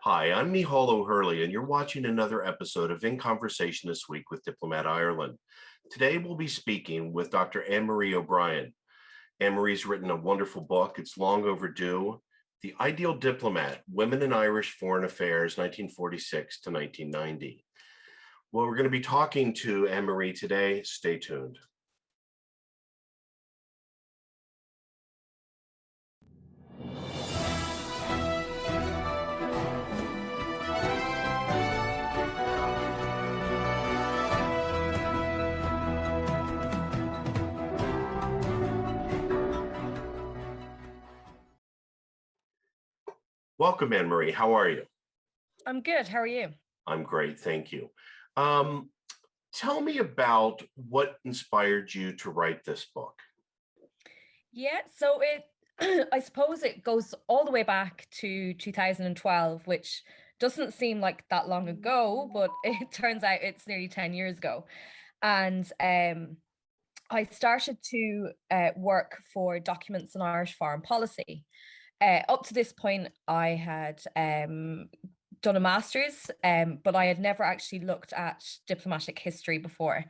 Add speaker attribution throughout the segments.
Speaker 1: Hi, I'm Miceal O'Hurley, and you're watching another episode of In Conversation This Week with Diplomat Ireland. Today, we'll be speaking with Dr. Anne-Marie O'Brien. Anne-Marie's written a wonderful book. It's long overdue. The Ideal Diplomat, Women in Irish Foreign Affairs, 1946 to 1990. Well, we're going to be talking to Anne-Marie today. Stay tuned. Welcome, Anne-Marie. How are you?
Speaker 2: I'm good. How are you?
Speaker 1: I'm great, thank you. Tell me about what inspired you to write this book.
Speaker 2: Yeah, so I suppose it goes all the way back to 2012, which doesn't seem like that long ago, but it turns out it's nearly 10 years ago. And I started to work for Documents on Irish Foreign Policy. Up to this point, I had done a master's, but I had never actually looked at diplomatic history before.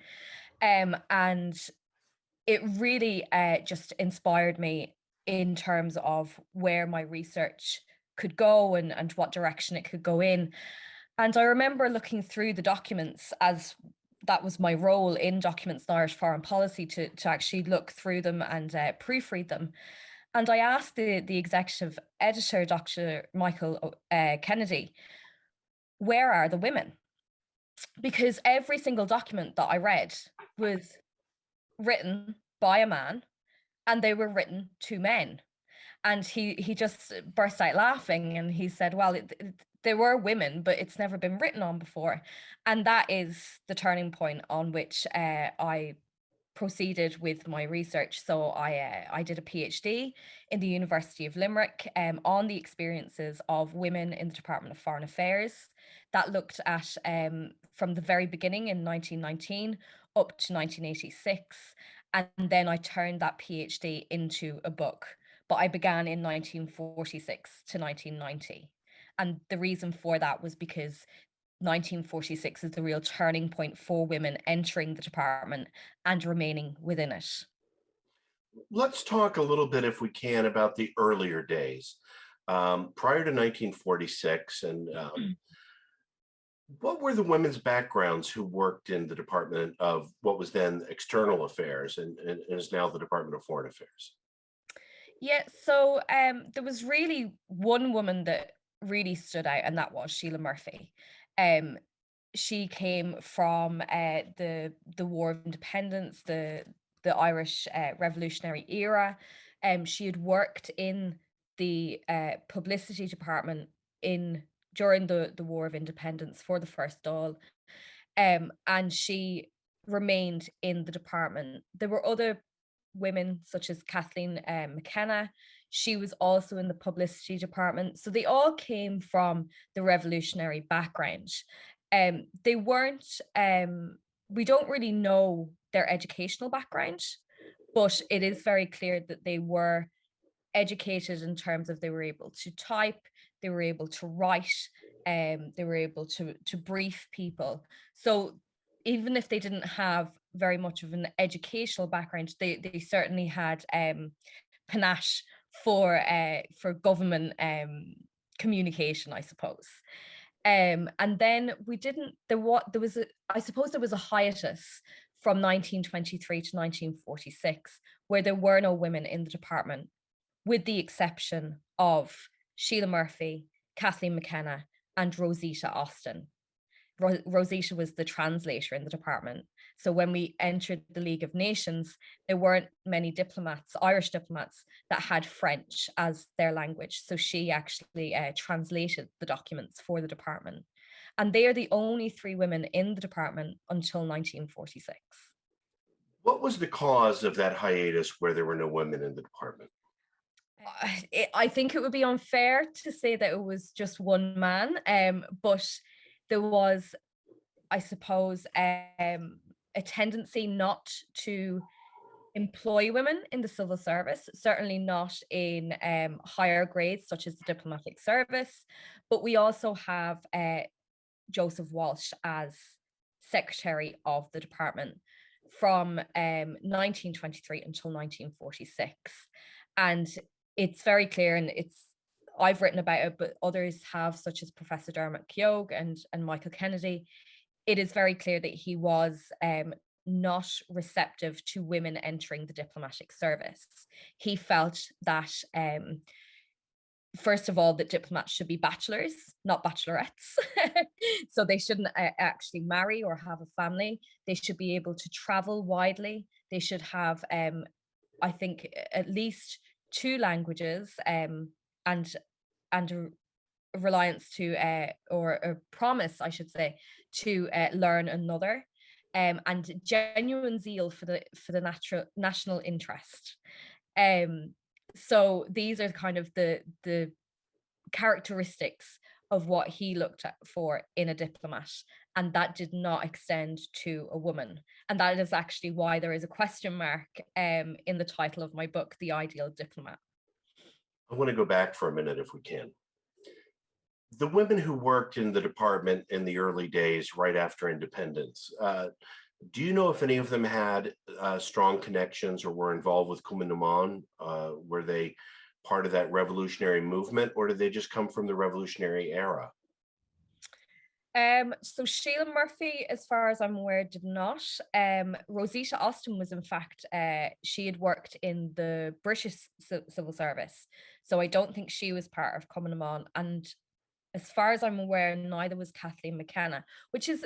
Speaker 2: And it really just inspired me in terms of where my research could go and what direction it could go in. And I remember looking through the documents, as that was my role in Documents on Irish Foreign Policy, to actually look through them and proofread them. And I asked the executive editor, Dr. Miceal Kennedy, where are the women? Because every single document that I read was written by a man, and they were written to men. And he just burst out laughing, and he said, well, there were women, but it's never been written on before. And that is the turning point on which I proceeded with my research. So I did a PhD in the University of Limerick on the experiences of women in the Department of Foreign Affairs. That looked at from the very beginning in 1919 up to 1986. And then I turned that PhD into a book. But I began in 1946 to 1990. And the reason for that was because 1946 is the real turning point for women entering the department and remaining within it.
Speaker 1: Let's talk a little bit, if we can, about the earlier days prior to 1946, and what were the women's backgrounds who worked in the Department of what was then External Affairs and is now the Department of Foreign Affairs?
Speaker 2: Yeah, so there was really one woman that really stood out, and that was Sheila Murphy. Um, she came from the War of Independence, the Irish Revolutionary era. She had worked in the publicity department in during the War of Independence for the First Dáil, and she remained in the department. There were other women such as Kathleen McKenna. She was also in the publicity department. So they all came from the revolutionary background. They weren't, we don't really know their educational background, but it is very clear that they were educated in terms of they were able to type, they were able to write, they were able to brief people. So even if they didn't have very much of an educational background, they certainly had panache for government communication, I suppose. And then we didn't there was a I suppose there was a hiatus from 1923 to 1946 where there were no women in the department, with the exception of Sheila Murphy, Kathleen McKenna, and Rosita Austin. Rosita was the translator in the department. So when we entered the League of Nations, there weren't many diplomats, Irish diplomats, that had French as their language. So she actually translated the documents for the department. And they are the only three women in the department until 1946.
Speaker 1: What was the cause of that hiatus where there were no women in the department?
Speaker 2: I think it would be unfair to say that it was just one man, but there was, I suppose, a tendency not to employ women in the civil service, certainly not in higher grades such as the diplomatic service, But we also have Joseph Walsh as Secretary of the Department from 1923 until 1946. And it's very clear, and I've written about it, but others have, such as Professor Dermot Keogh and Michael Kennedy. It is very clear that he was not receptive to women entering the diplomatic service. He felt that first of all, that diplomats should be bachelors, not bachelorettes. So they shouldn't actually marry or have a family. They should be able to travel widely. They should have, I think, at least 2 languages, and a reliance to, or a promise, I should say, to learn another, and genuine zeal for the national interest. So these are kind of the characteristics of what he looked at for in a diplomat, and that did not extend to a woman. And that is actually why there is a question mark in the title of my book, The Ideal Diplomat.
Speaker 1: I want to go back for a minute if we can. The women who worked in the department in the early days, right after independence, do you know if any of them had strong connections or were involved with Communaman? Were they part of that revolutionary movement, or did they just come from the revolutionary era?
Speaker 2: So Sheila Murphy, as far as I'm aware, did not. Rosita Austin was, in fact, she had worked in the British civil service, so I don't think she was part of Communaman. And as far as I'm aware, neither was Kathleen McKenna, which is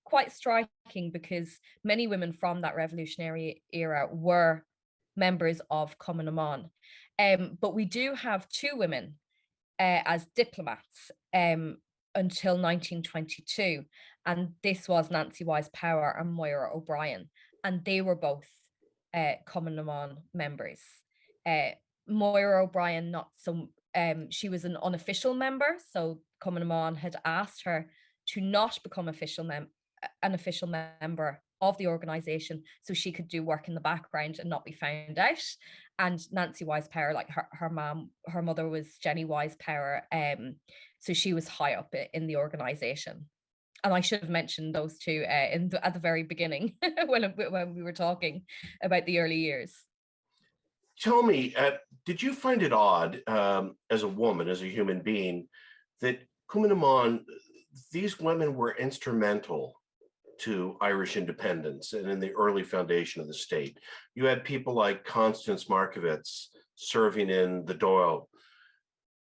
Speaker 2: quite striking, because many women from that revolutionary era were members of Communaman. But we do have 2 women as diplomats until 1922, and this was Nancy Wise Power and Moira O'Brien, and they were both Communaman members. Moira O'Brien, not so. She was an unofficial member, so Communaman had asked her to not become an official member of the organization, so she could do work in the background and not be found out. And Nancy Wise Power, like her mother was Jenny Wise Power, so she was high up in the organization. And I should have mentioned those 2 at the very beginning when we were talking about the early years.
Speaker 1: Tell me, did you find it odd, as a woman, as a human being, that Communaman, these women were instrumental to Irish independence and in the early foundation of the state? You had people like Constance Markievicz serving in the Dáil,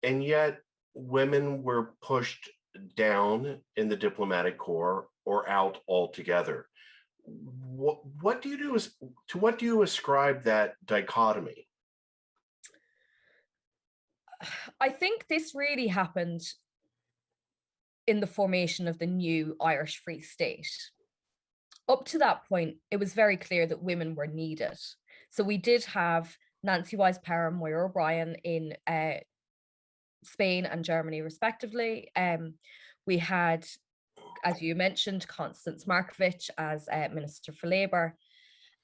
Speaker 1: and yet women were pushed down in the diplomatic corps or out altogether. What do you do to what do you ascribe that dichotomy?
Speaker 2: I think this really happened in the formation of the new Irish Free State. Up to that point, it was very clear that women were needed. So we did have Nancy Wise Power and Moira O'Brien in Spain and Germany, respectively. We had, as you mentioned, Constance Markievicz as Minister for Labour.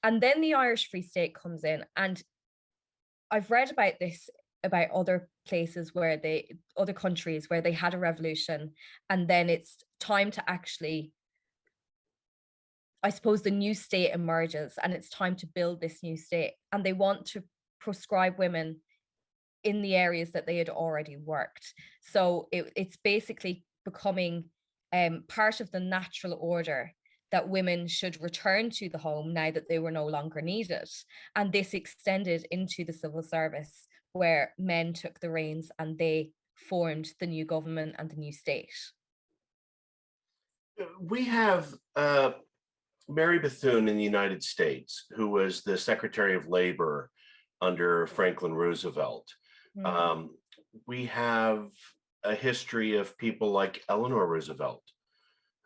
Speaker 2: And then the Irish Free State comes in. And I've read about this, about other places other countries where they had a revolution, and then it's time to actually, I suppose, the new state emerges and it's time to build this new state. And they want to proscribe women in the areas that they had already worked. So it's basically becoming part of the natural order that women should return to the home now that they were no longer needed. And this extended into the civil service, where men took the reins and they formed the new government and the new state.
Speaker 1: We have Mary Bethune in the United States, who was the Secretary of Labor under Franklin Roosevelt. We have a history of people like Eleanor Roosevelt,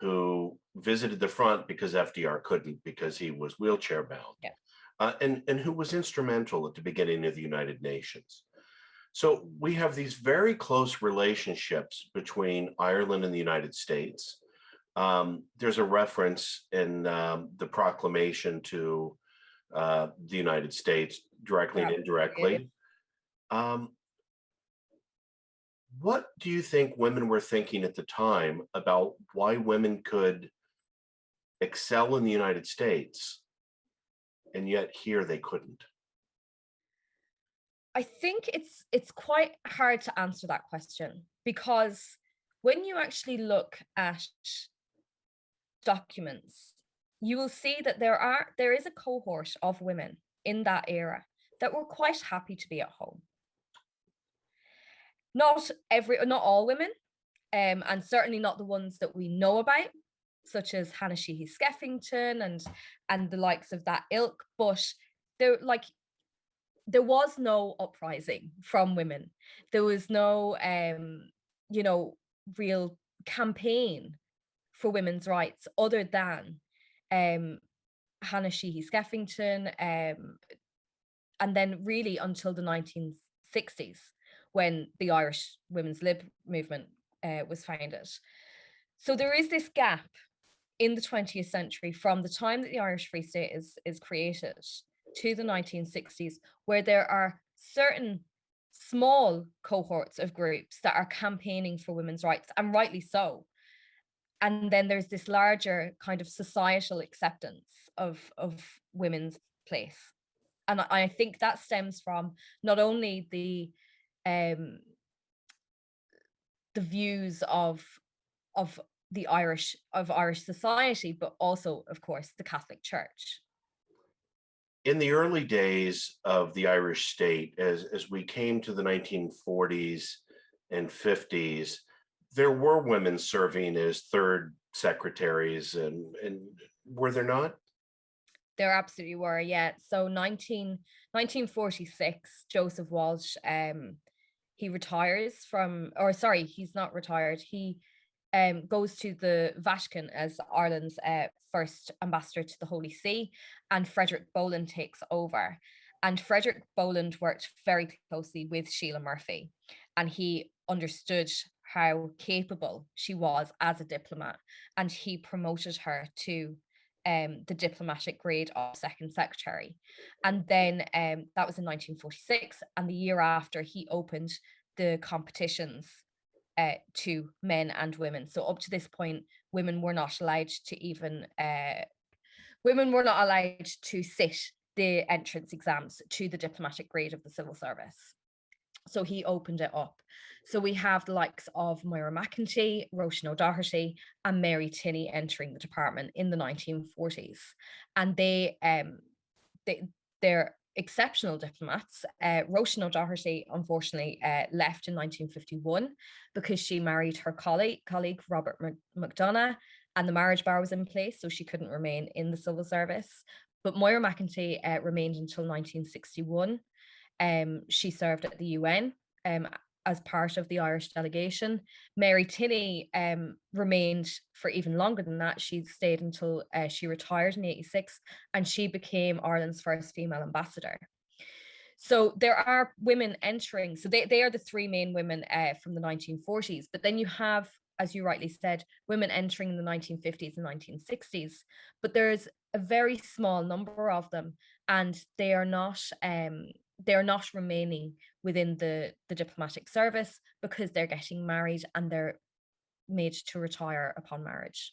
Speaker 1: who visited the front because FDR couldn't, because he was wheelchair bound, and who was instrumental at the beginning of the United Nations. So we have these very close relationships between Ireland and the United States. There's a reference in the proclamation to the United States, directly and indirectly. What do you think women were thinking at the time about why women could excel in the United States and yet here they couldn't?
Speaker 2: I think it's quite hard to answer that question because when you actually look at documents, you will see that there is a cohort of women in that era that were quite happy to be at home. Not all women, and certainly not the ones that we know about, such as Hannah Sheehy Skeffington and the likes of that ilk. But there like there was no uprising from women. There was no you know, real campaign for women's rights other than um Hannah Sheehy Skeffington, and then really until the 1960s when the Irish women's lib movement was founded. So there is this gap in the 20th century from the time that the Irish Free State is created to the 1960s, where there are certain small cohorts of groups that are campaigning for women's rights, and rightly so. And then there's this larger kind of societal acceptance of women's place. And I think that stems from not only um the views of of Irish society, but also, of course, the Catholic Church.
Speaker 1: In the early days of the Irish state, as we came to the 1940s and 50s, there were women serving as third secretaries, and were there not?
Speaker 2: There absolutely were, yeah. So 1946, Joseph Walsh, he retires from, or sorry, he's not retired. He goes to the Vatican as Ireland's first ambassador to the Holy See, and Frederick Boland takes over. And Frederick Boland worked very closely with Sheila Murphy, and he understood how capable she was as a diplomat, and he promoted her to the diplomatic grade of second secretary. And then that was in 1946, and the year after, he opened the competitions to men and women. So up to this point, women were not allowed to even women were not allowed to sit the entrance exams to the diplomatic grade of the civil service. So he opened it up. So we have the likes of Moira MacKinty, Roisin O'Doherty, and Mary Tinney entering the department in the 1940s. And they're exceptional diplomats. Roisin O'Doherty, unfortunately, left in 1951 because she married her colleague Robert McDonough, and the marriage bar was in place, so she couldn't remain in the civil service. But Moira MacKinty remained until 1961. She served at the UN as part of the Irish delegation. Mary Tinney remained for even longer than that. She stayed until she retired in '86, and she became Ireland's first female ambassador. So there are women entering. So they are the three main women from the 1940s. But then you have, as you rightly said, women entering in the 1950s and 1960s. But there's a very small number of them, and they are not remaining within the diplomatic service because they're getting married and they're made to retire upon marriage.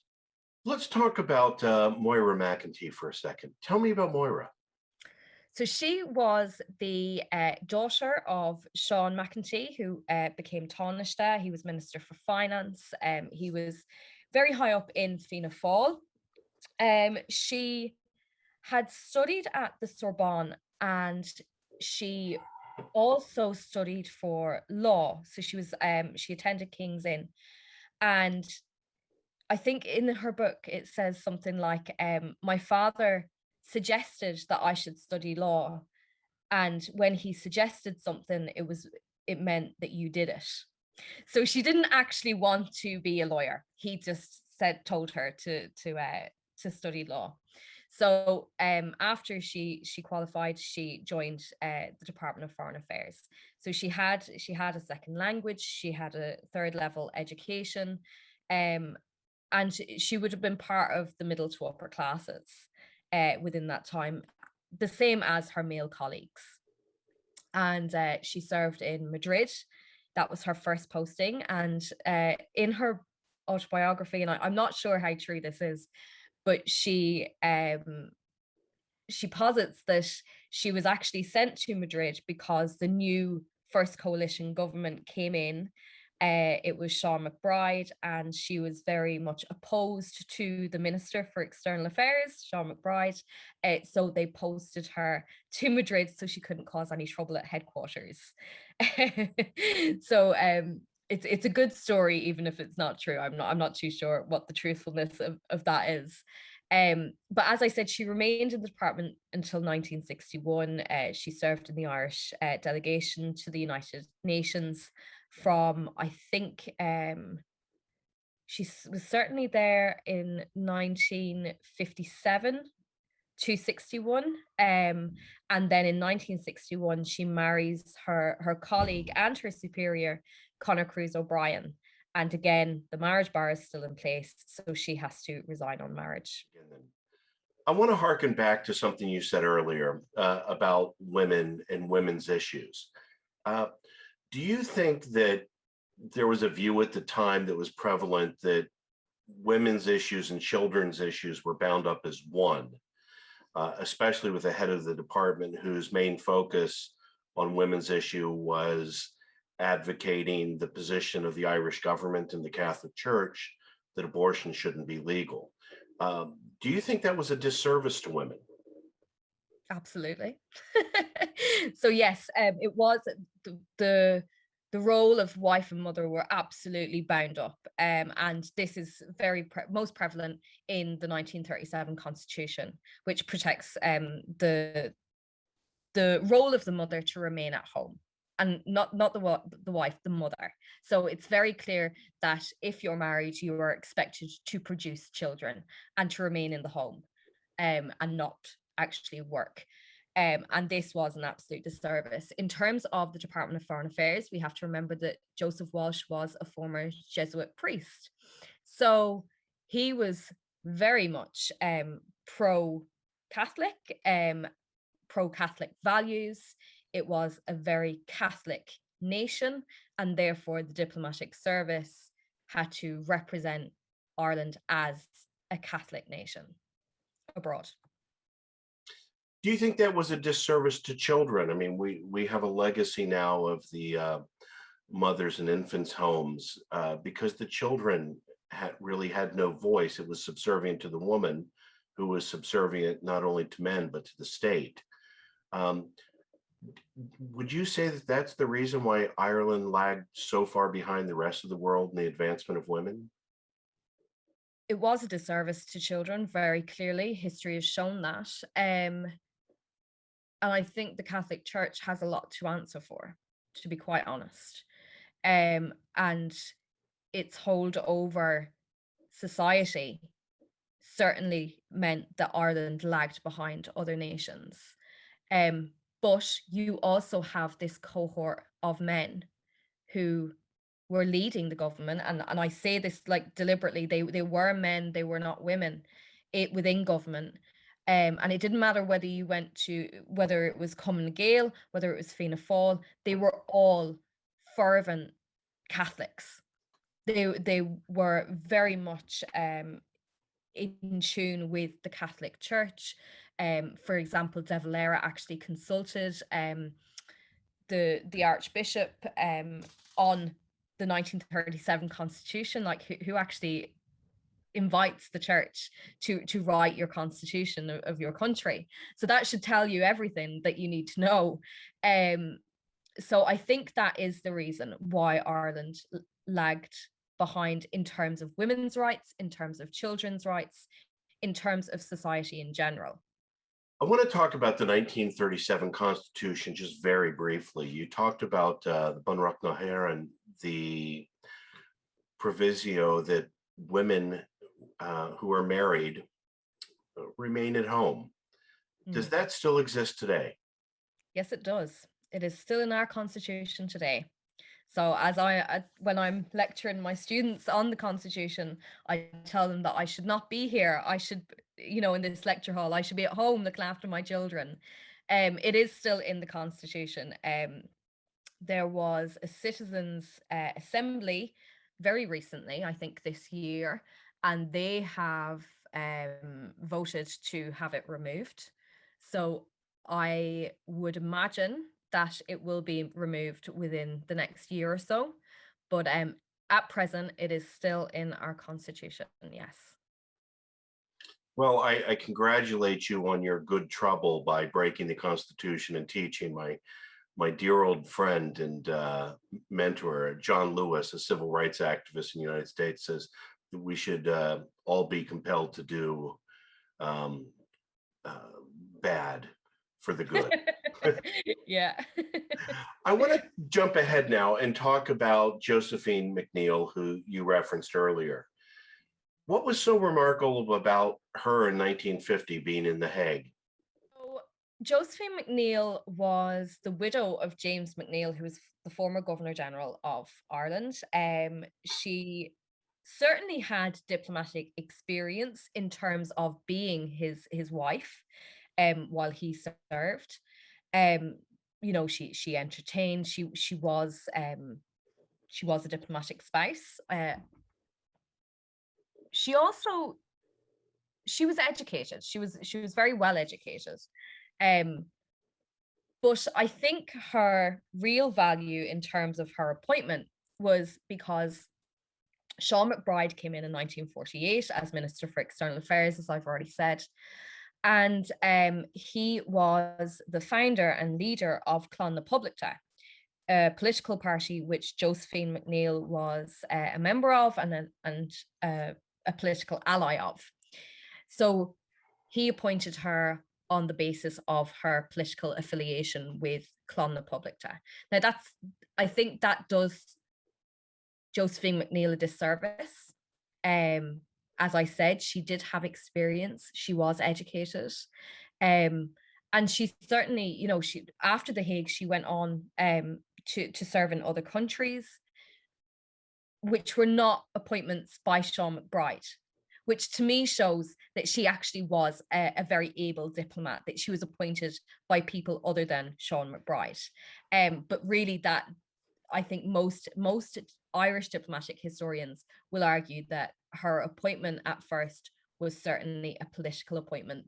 Speaker 1: Let's talk about Moira MacKinty for a second. Tell me about Moira.
Speaker 2: So she was the daughter of Sean McEntee, who became Taoiseach. He was Minister for Finance. He was very high up in Fianna Fáil. She had studied at the Sorbonne, and she also studied for law. So she attended King's Inn. And I think in her book it says something like, my father suggested that I should study law. And when he suggested something, it meant that you did it. So she didn't actually want to be a lawyer. He just told her to study law. So after she qualified, she joined the Department of Foreign Affairs. So she had a second language, she had a third level education, and she would have been part of the middle to upper classes within that time, the same as her male colleagues. And she served in Madrid, that was her first posting. And in her autobiography, and I'm not sure how true this is, but she posits that she was actually sent to Madrid because the new first coalition government came in. It was Sean McBride, and she was very much opposed to the Minister for External Affairs, Sean McBride. So they posted her to Madrid so she couldn't cause any trouble at headquarters. So it's a good story, even if it's not true. I'm not too sure what the truthfulness of that is. But as I said, she remained in the department until 1961. She served in the Irish delegation to the United Nations from, I think, was certainly there in 1957 to 61. And then in 1961, she marries her colleague and her superior, Conor Cruise O'Brien. And again, the marriage bar is still in place, so she has to resign on marriage.
Speaker 1: I want to harken back to something you said earlier about women and women's issues. Do you think that there was a view at the time that was prevalent that women's issues and children's issues were bound up as one, especially with the head of the department whose main focus on women's issue was advocating the position of the Irish government and the Catholic Church that abortion shouldn't be legal? Do you think that was a disservice to women?
Speaker 2: Absolutely. So yes, it was the role of wife and mother were absolutely bound up, and this is most prevalent in the 1937 Constitution, which protects the role of the mother to remain at home, and not the wife, the mother. So it's very clear that if you're married, you are expected to produce children and to remain in the home, and not actually work. And this was an absolute disservice. In terms of the Department of Foreign Affairs, we have to remember that Joseph Walsh was a former Jesuit priest. So he was very much pro-Catholic, pro-Catholic values. It was a very Catholic nation, and therefore the diplomatic service had to represent Ireland as a Catholic nation abroad.
Speaker 1: Do you think that was a disservice to children? I mean, we have a legacy now of the mothers and infants homes because the children really had no voice. It was subservient to the woman, who was subservient not only to men but to the state. Would you say that that's the reason why Ireland lagged so far behind the rest of the world in the advancement of women?
Speaker 2: It was a disservice to children, very clearly. History has shown that. And I think the Catholic Church has a lot to answer for, to be quite honest. And its hold over society certainly meant that Ireland lagged behind other nations. But you also have this cohort of men who were leading the government, and I say this like deliberately, they were men, they were not women, within government. And it didn't matter whether whether it was Cumann Gael, whether it was Fianna Fáil, they were all fervent Catholics. They were very much in tune with the Catholic Church. For example, De Valera actually consulted the Archbishop on the 1937 Constitution, like who actually invites the church to write your constitution of your country. So that should tell you everything that you need to know. So I think that is the reason why Ireland lagged behind in terms of women's rights, in terms of children's rights, in terms of society in general.
Speaker 1: I want to talk about the 1937 Constitution just very briefly. You talked about the Bunreacht na hÉireann, the proviso that women who are married remain at home. Does that still exist today?
Speaker 2: Yes, it does. It is still in our Constitution today. So when I'm lecturing my students on the Constitution, I tell them that I should not be here. I should, in this lecture hall, I should be at home looking after my children. It is still in the Constitution. there was a citizens' assembly very recently, I think this year, and they have voted to have it removed. So I would imagine that it will be removed within the next year or so. But at present, it is still in our constitution. Yes.
Speaker 1: Well, I congratulate you on your good trouble by breaking the Constitution and teaching my dear old friend and mentor, John Lewis, a civil rights activist in the United States, says that we should all be compelled to do um, uh, bad for the good.
Speaker 2: Yeah.
Speaker 1: I want to jump ahead now and talk about Josephine McNeill, who you referenced earlier. What was so remarkable about her in 1950 being in The Hague?
Speaker 2: So Josephine McNeill was the widow of James McNeill, who was the former Governor General of Ireland. She certainly had diplomatic experience in terms of being his wife while he served. Um, she entertained, she was a diplomatic spouse. She also she was educated. She was very well educated. Um, but I think her real value in terms of her appointment was because Sean McBride came in 1948 as Minister for External Affairs, as I've already said. And he was the founder and leader of Clon na Poblachta, a political party which Josephine McNeill was a member of and a political ally of. So he appointed her on the basis of her political affiliation with Clon na Poblachta. Now I think that does Josephine McNeill a disservice. Um, as I said, she did have experience. She was educated. Um, and she certainly, she after The Hague, she went on to serve in other countries, which were not appointments by Sean McBride, which to me shows that she actually was a very able diplomat, that she was appointed by people other than Sean McBride. But really that I think most Irish diplomatic historians will argue that her appointment at first was certainly a political appointment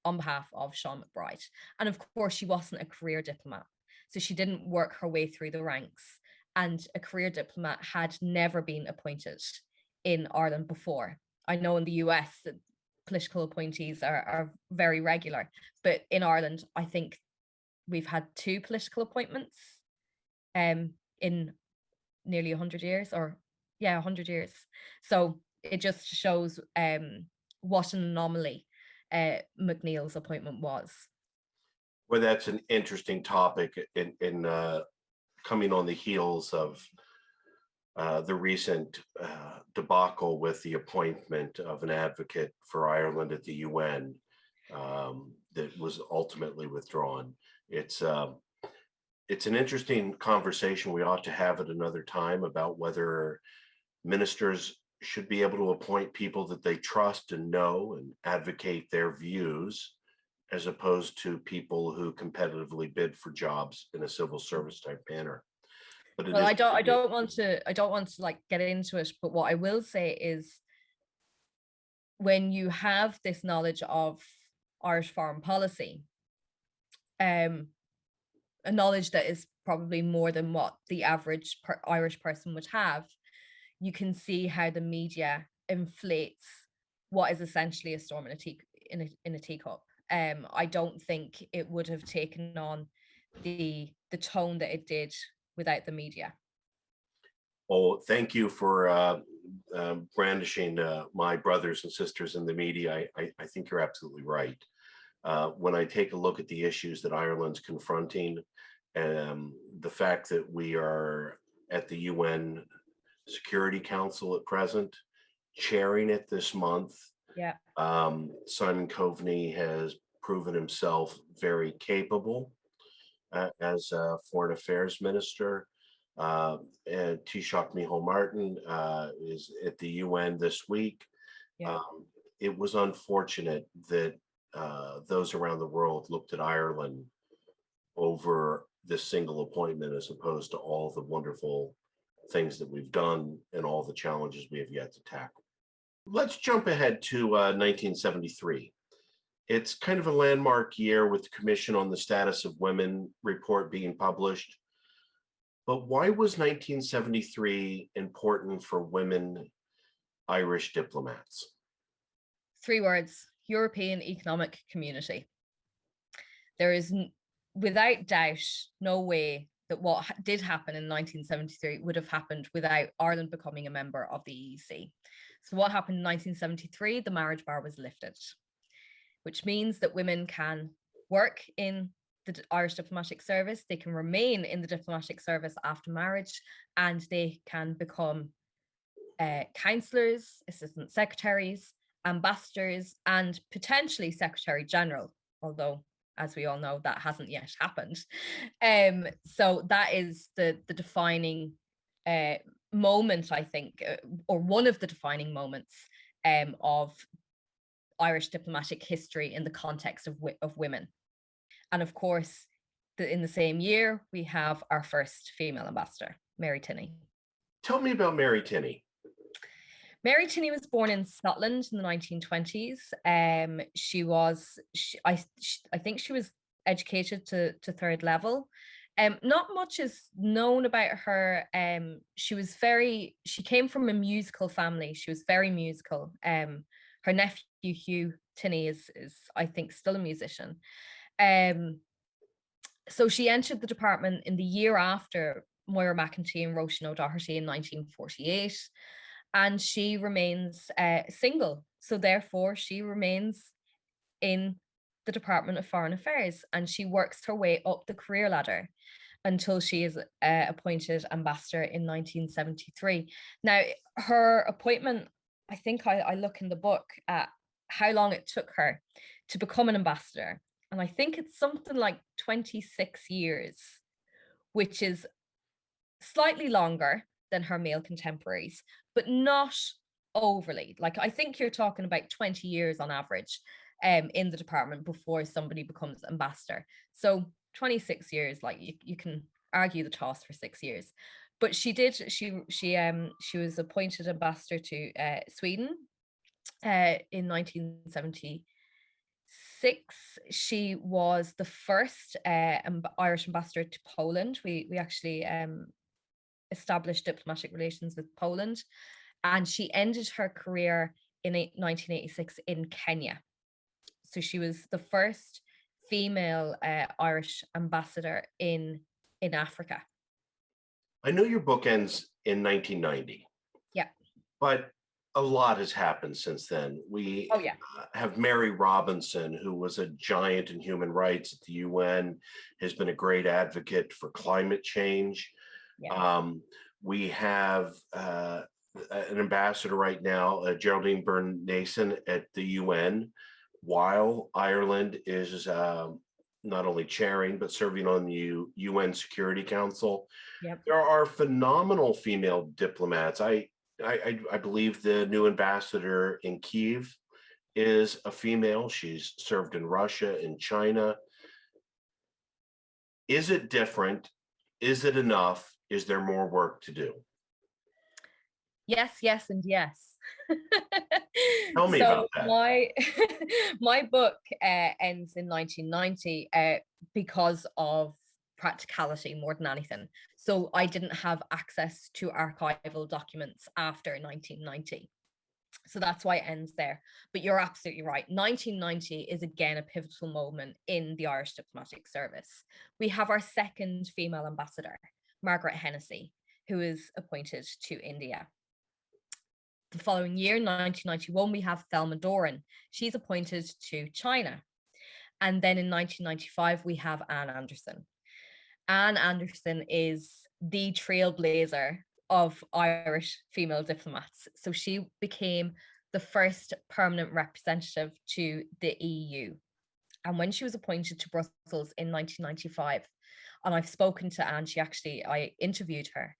Speaker 2: on behalf of Sean McBride. And of course, she wasn't a career diplomat. So she didn't work her way through the ranks. And a career diplomat had never been appointed in Ireland before. I know in the US, that political appointees are very regular, but in Ireland, I think we've had two political appointments in nearly 100 years, or 100 years. So it just shows what an anomaly McNeill's appointment was.
Speaker 1: Well, that's an interesting topic in coming on the heels of the recent debacle with the appointment of an advocate for Ireland at the UN that was ultimately withdrawn. It's an interesting conversation we ought to have at another time about whether ministers should be able to appoint people that they trust and know and advocate their views, as opposed to people who competitively bid for jobs in a civil service type manner. But
Speaker 2: well, I don't want to like get into it, but what I will say is when you have this knowledge of Irish foreign policy, a knowledge that is probably more than what the average Irish person would have, you can see how the media inflates what is essentially a storm in a teacup. I don't think it would have taken on the tone that it did without the media.
Speaker 1: Oh, thank you for brandishing my brothers and sisters in the media. I think you're absolutely right. When I take a look at the issues that Ireland's confronting, the fact that we are at the UN Security Council at present, chairing it this month.
Speaker 2: Yeah.
Speaker 1: Simon Coveney has proven himself very capable as a foreign affairs minister. And Taoiseach Micheál Martin is at the UN this week.
Speaker 2: Yeah.
Speaker 1: It was unfortunate that those around the world looked at Ireland over this single appointment as opposed to all the wonderful things that we've done and all the challenges we have yet to tackle. Let's jump ahead to 1973. It's kind of a landmark year with the Commission on the Status of Women report being published. But why was 1973 important for women Irish diplomats?
Speaker 2: 3 words: European Economic Community. There is without doubt no way that what did happen in 1973 would have happened without Ireland becoming a member of the EEC. So what happened in 1973? The marriage bar was lifted, which means that women can work in the Irish diplomatic service, they can remain in the diplomatic service after marriage, and they can become councillors, assistant secretaries, ambassadors, and potentially secretary general, although as we all know that hasn't yet happened. So that is the defining moment, I think, or one of the defining moments of Irish diplomatic history in the context of women. And of course, in the same year, we have our first female ambassador, Mary Tinney.
Speaker 1: Tell me about Mary Tinney.
Speaker 2: Mary Tinney was born in Scotland in the 1920s. I think she was educated to 3rd level. Not much is known about her. She came from a musical family. She was very musical. Her nephew Hugh Tinney is I think still a musician. So she entered the department in the year after Moira MacKinty and Roisin O'Doherty in 1948, and she remains single. So therefore, she remains in the Department of Foreign Affairs, and she works her way up the career ladder until she is appointed ambassador in 1973. Now, her appointment, I think I look in the book at how long it took her to become an ambassador. And I think it's something like 26 years, which is slightly longer than her male contemporaries, but not overly. Like, I think you're talking about 20 years on average in the department before somebody becomes ambassador. So 26 years, like you can argue the toss for 6 years. But she was appointed ambassador to Sweden in 1976. She was the first Irish ambassador to Poland. We actually established diplomatic relations with Poland, and she ended her career in 1986 in Kenya. So she was the first female Irish ambassador in Africa.
Speaker 1: I know your book ends in 1990.
Speaker 2: Yeah.
Speaker 1: But a lot has happened since then. We have Mary Robinson, who was a giant in human rights at the UN, has been a great advocate for climate change. Yeah. We have an ambassador right now, Geraldine Byrne-Nason at the UN, while Ireland is not only chairing, but serving on the UN Security Council. Yep. There are phenomenal female diplomats. I believe the new ambassador in Kyiv is a female. She's served in Russia and China. Is it different? Is it enough? Is there more work to do?
Speaker 2: Yes, yes, and yes.
Speaker 1: Tell me about that.
Speaker 2: My book ends in 1990 because of practicality more than anything. So I didn't have access to archival documents after 1990. So that's why it ends there. But you're absolutely right. 1990 is again a pivotal moment in the Irish diplomatic service. We have our second female ambassador, Margaret Hennessy, who is appointed to India. The following year, 1991, we have Thelma Doran. She's appointed to China. And then in 1995, we have Anne Anderson. Anne Anderson is the trailblazer of Irish female diplomats. So she became the first permanent representative to the EU. And when she was appointed to Brussels in 1995, and I've spoken to Anne, I interviewed her,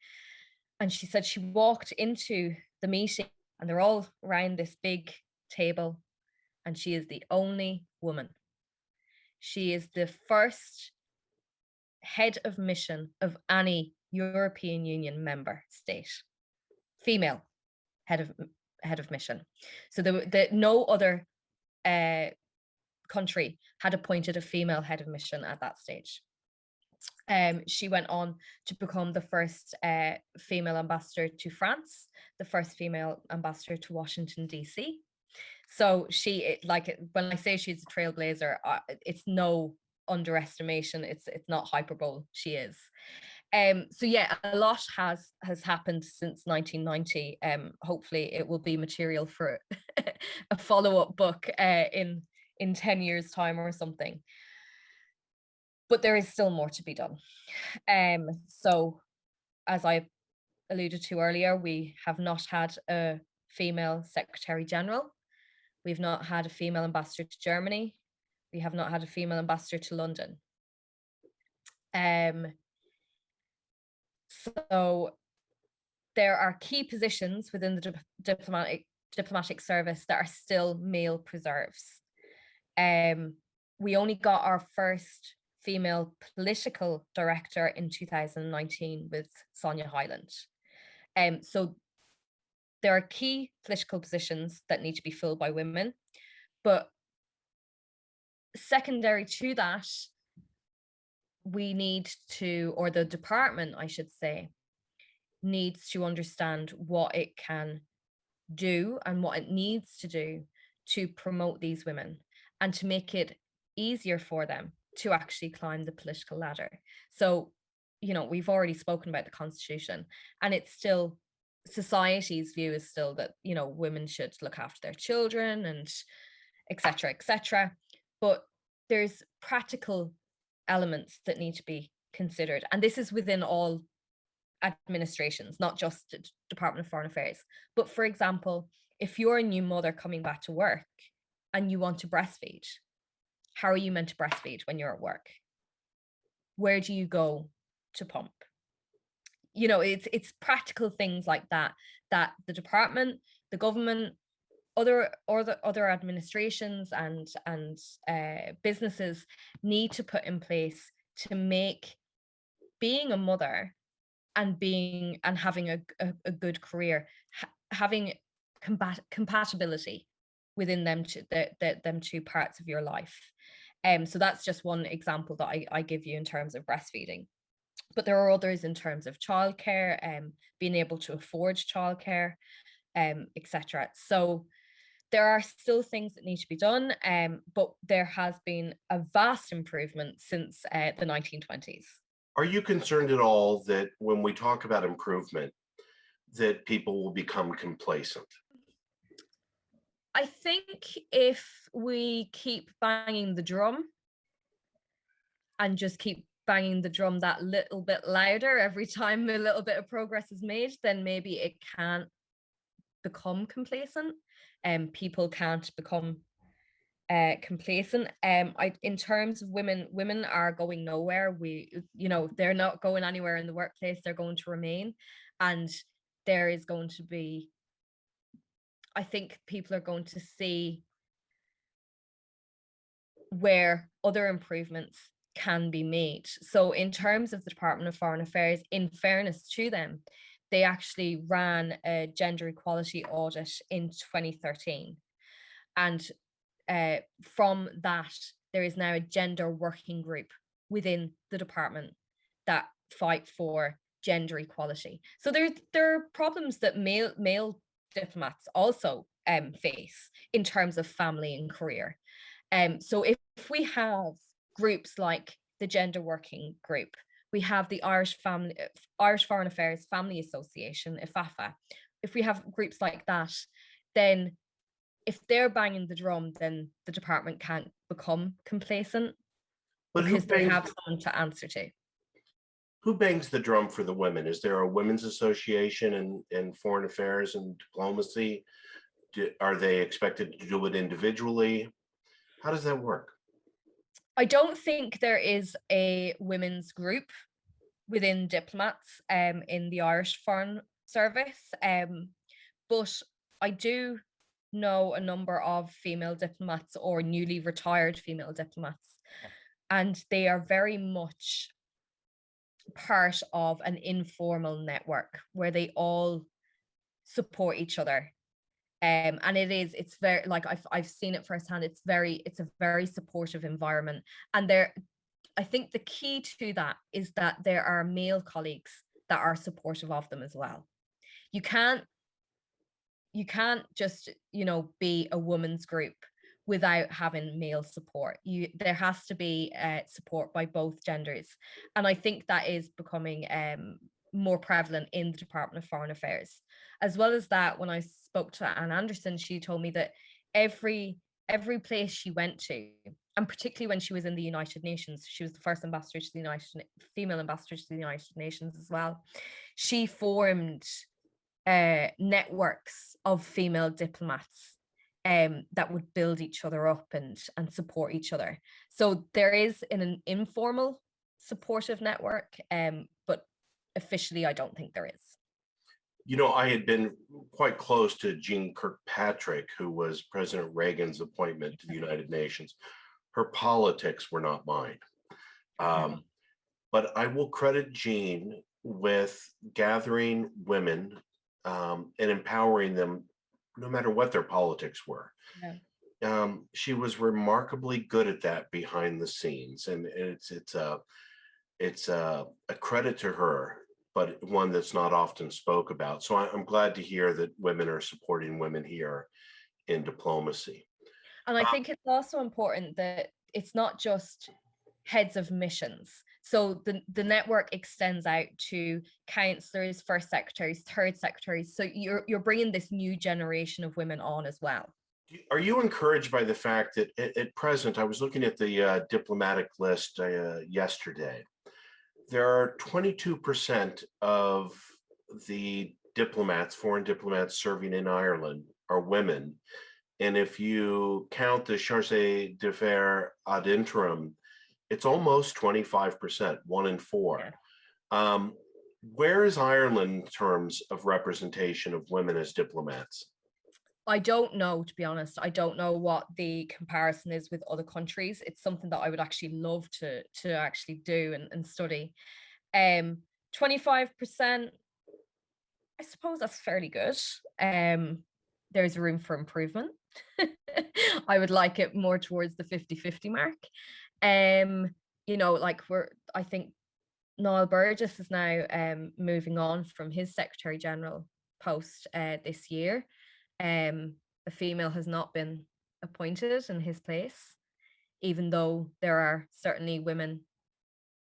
Speaker 2: and she said she walked into the meeting and they're all around this big table, and she is the only woman. She is the first head of mission of any European Union member state. Female head of mission. So no other country had appointed a female head of mission at that stage. She went on to become the first female ambassador to France, the first female ambassador to Washington, D.C. So when I say she's a trailblazer, it's no underestimation. It's not hyperbole. She is. So yeah, a lot has happened since 1990. Hopefully it will be material for a follow-up book in 10 years time or something. But there is still more to be done. So as I alluded to earlier, we have not had a female Secretary General. We've not had a female ambassador to Germany. We have not had a female ambassador to London. So there are key positions within the diplomatic service that are still male preserves. We only got our first female political director in 2019 with Sonia Hyland. So there are key political positions that need to be filled by women, but secondary to that, we need to, or the department, I should say, needs to understand what it can do and what it needs to do to promote these women and to make it easier for them to actually climb the political ladder. So, we've already spoken about the Constitution, and it's still, society's view is still that, women should look after their children and etc., etc. But there's practical elements that need to be considered. And this is within all administrations, not just the Department of Foreign Affairs. But for example, if you're a new mother coming back to work and you want to breastfeed, how are you meant to breastfeed when you're at work? Where do you go to pump? It's practical things like that the department, the government, other administrations and businesses need to put in place to make being a mother and having a good career, having compatibility within them two parts of your life. So that's just one example that I give you in terms of breastfeeding. But there are others in terms of childcare, being able to afford childcare, etc. So there are still things that need to be done, but there has been a vast improvement since the 1920s.
Speaker 1: Are you concerned at all that when we talk about improvement, that people will become complacent?
Speaker 2: I think if we keep banging the drum and just keep banging the drum that little bit louder every time a little bit of progress is made, then maybe it can't become complacent, and people can't become complacent. In terms of women are going nowhere. They're not going anywhere in the workplace. They're going to remain, and there is going to be, I think people are going to see where other improvements can be made. So in terms of the Department of Foreign Affairs, in fairness to them, they actually ran a gender equality audit in 2013. And from that, there is now a gender working group within the department that fight for gender equality. So there are problems that male diplomats also face in terms of family and career. So if we have groups like the Gender Working Group, we have the Irish Foreign Affairs Family Association, IFAFA. If we have groups like that, then if they're banging the drum, then the department can't become complacent, because they have someone to answer to.
Speaker 1: Who bangs the drum for the women? Is there a women's association in foreign affairs and diplomacy? Are they expected to do it individually? How does that work?
Speaker 2: I don't think there is a women's group within diplomats in the Irish Foreign Service, but I do know a number of female diplomats or newly retired female diplomats, and they are very much part of an informal network where they all support each other. And it's very, like, I've seen it firsthand. It's a very supportive environment. And I think the key to that is that there are male colleagues that are supportive of them as well. You can't just, be a women's group without having male support. There has to be support by both genders. And I think that is becoming more prevalent in the Department of Foreign Affairs. As well as that, when I spoke to Anne Anderson, she told me that every place she went to, and particularly when she was in the United Nations, she was the first ambassador to the female ambassador to the United Nations as well. She formed networks of female diplomats that would build each other up and support each other. So there is an informal supportive network, but officially, I don't think there is.
Speaker 1: I had been quite close to Jean Kirkpatrick, who was President Reagan's appointment to the United Nations. Her politics were not mine. But I will credit Jean with gathering women and empowering them, no matter what their politics were. Yeah. She was remarkably good at that behind the scenes, and it's a credit to her, but one that's not often spoke about. So I'm glad to hear that women are supporting women here in diplomacy.
Speaker 2: And I think it's also important that it's not just heads of missions. So the network extends out to councillors, first secretaries, third secretaries. So you're bringing this new generation of women on as well.
Speaker 1: Are you encouraged by the fact that at present, I was looking at the diplomatic list yesterday, there are 22% of the diplomats, foreign diplomats serving in Ireland are women. And if you count the chargé d'affaires ad interim, it's almost 25%, 1 in 4. Yeah. Where is Ireland in terms of representation of women as diplomats?
Speaker 2: I don't know, to be honest. I don't know what the comparison is with other countries. It's something that I would actually love to actually do and study. 25%, I suppose that's fairly good. There's room for improvement. I would like it more towards the 50-50 mark. I think Niall Burgess is now moving on from his Secretary General post this year. A female has not been appointed in his place, even though there are certainly women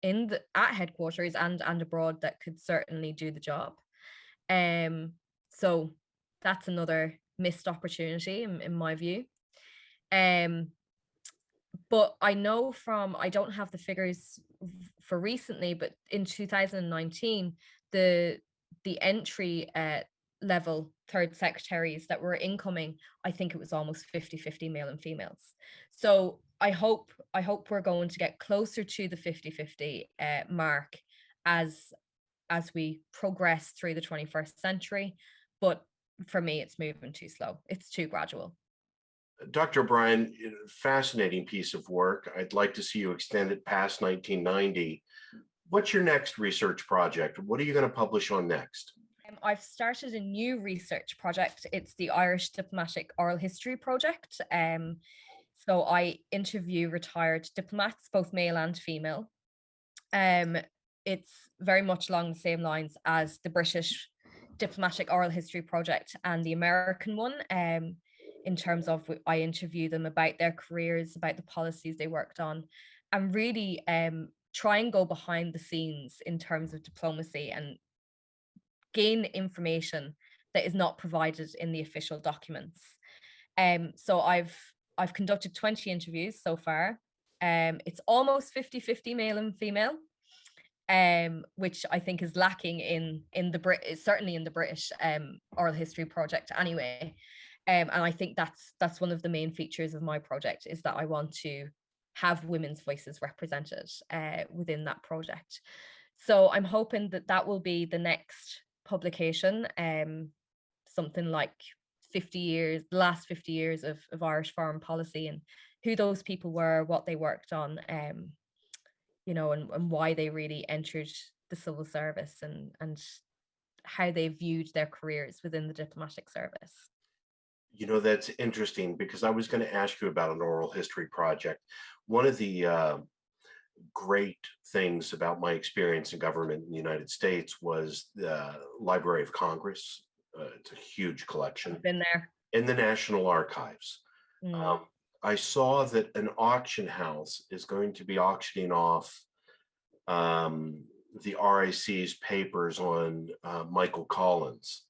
Speaker 2: at headquarters and abroad that could certainly do the job. So that's another missed opportunity in my view. But I know I don't have the figures for recently, but in 2019, the entry level third secretaries that were incoming, I think it was almost 50-50 male and females. So I hope we're going to get closer to the 50-50 mark as we progress through the 21st century. But for me, it's moving too slow. It's too gradual.
Speaker 1: Dr. O'Brien, fascinating piece of work. I'd like to see you extend it past 1990. What's your next research project? What are you going to publish on next?
Speaker 2: I've started a new research project. It's the Irish Diplomatic Oral History Project. So I interview retired diplomats, both male and female. It's very much along the same lines as the British Diplomatic Oral History Project and the American one. In terms of, I interview them about their careers, about the policies they worked on, and really try and go behind the scenes in terms of diplomacy and gain information that is not provided in the official documents. So I've conducted 20 interviews so far. It's almost 50-50 male and female, which I think is lacking in the certainly in the British Oral History Project anyway. And I think that's one of the main features of my project, is that I want to have women's voices represented within that project. So I'm hoping that will be the next publication, something like the last 50 years of Irish foreign policy, and who those people were, what they worked on, and why they really entered the civil service and how they viewed their careers within the diplomatic service.
Speaker 1: You know, that's interesting because I was going to ask you about an oral history project. One of the great things about my experience in government in the United States was the Library of Congress. It's a huge collection.
Speaker 2: I've been there.
Speaker 1: In the National Archives.
Speaker 2: Mm.
Speaker 1: I saw that an auction house is going to be auctioning off the RIC's papers on Michael Collins,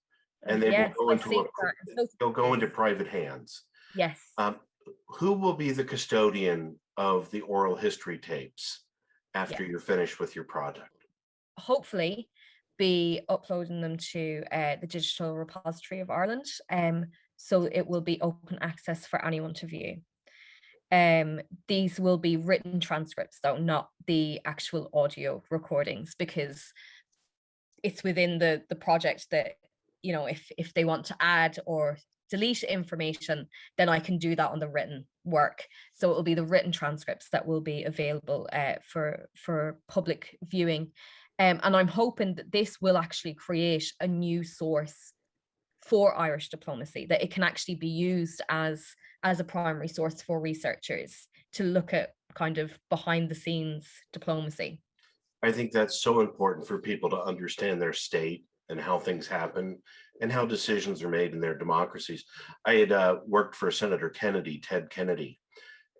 Speaker 1: and they
Speaker 2: Yes,
Speaker 1: will go
Speaker 2: I've
Speaker 1: into
Speaker 2: seen that. It's so
Speaker 1: they'll go into
Speaker 2: nice.
Speaker 1: private hands.
Speaker 2: Yes.
Speaker 1: Who will be the custodian of the oral history tapes after
Speaker 2: Yeah.
Speaker 1: you're finished with your project?
Speaker 2: Hopefully be uploading them to the Digital Repository of Ireland. So it will be open access for anyone to view. These will be written transcripts, though, not the actual audio recordings, because it's within the project that, you know, if they want to add or delete information, then I can do that on the written work. So it will be the written transcripts that will be available for public viewing. And I'm hoping that this will actually create a new source for Irish diplomacy, that it can actually be used as a primary source for researchers to look at kind of behind the scenes diplomacy.
Speaker 1: I think that's so important for people to understand their state and how things happen and how decisions are made in their democracies. I had worked for Senator Kennedy, Ted Kennedy,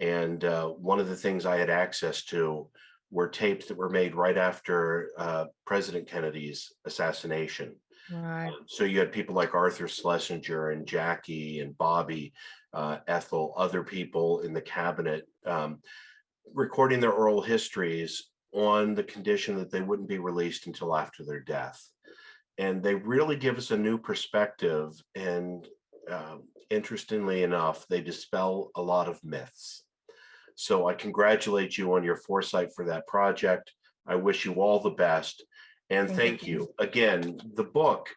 Speaker 1: and one of the things I had access to were tapes that were made right after President Kennedy's assassination.
Speaker 2: Right.
Speaker 1: So you had people like Arthur Schlesinger and Jackie and Bobby, Ethel, other people in the cabinet recording their oral histories on the condition that they wouldn't be released until after their death. And they really give us a new perspective. And interestingly enough, they dispel a lot of myths. So I congratulate you on your foresight for that project. I wish you all the best. And thank you. Again, the book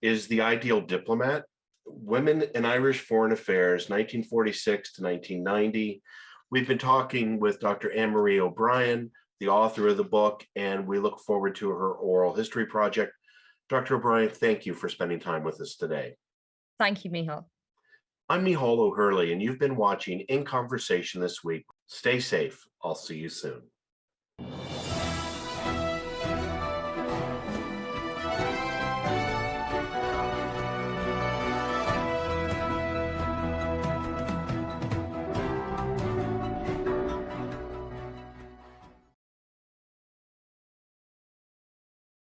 Speaker 1: is The Ideal Diplomat, Women in Irish Foreign Affairs, 1946 to 1990. We've been talking with Dr. Anne-Marie O'Brien, the author of the book, and we look forward to her oral history project. Dr. O'Brien, thank you for spending time with us today.
Speaker 2: Thank you, Miceal.
Speaker 1: I'm Miceal O'Hurley, and you've been watching In Conversation this week. Stay safe. I'll see you soon.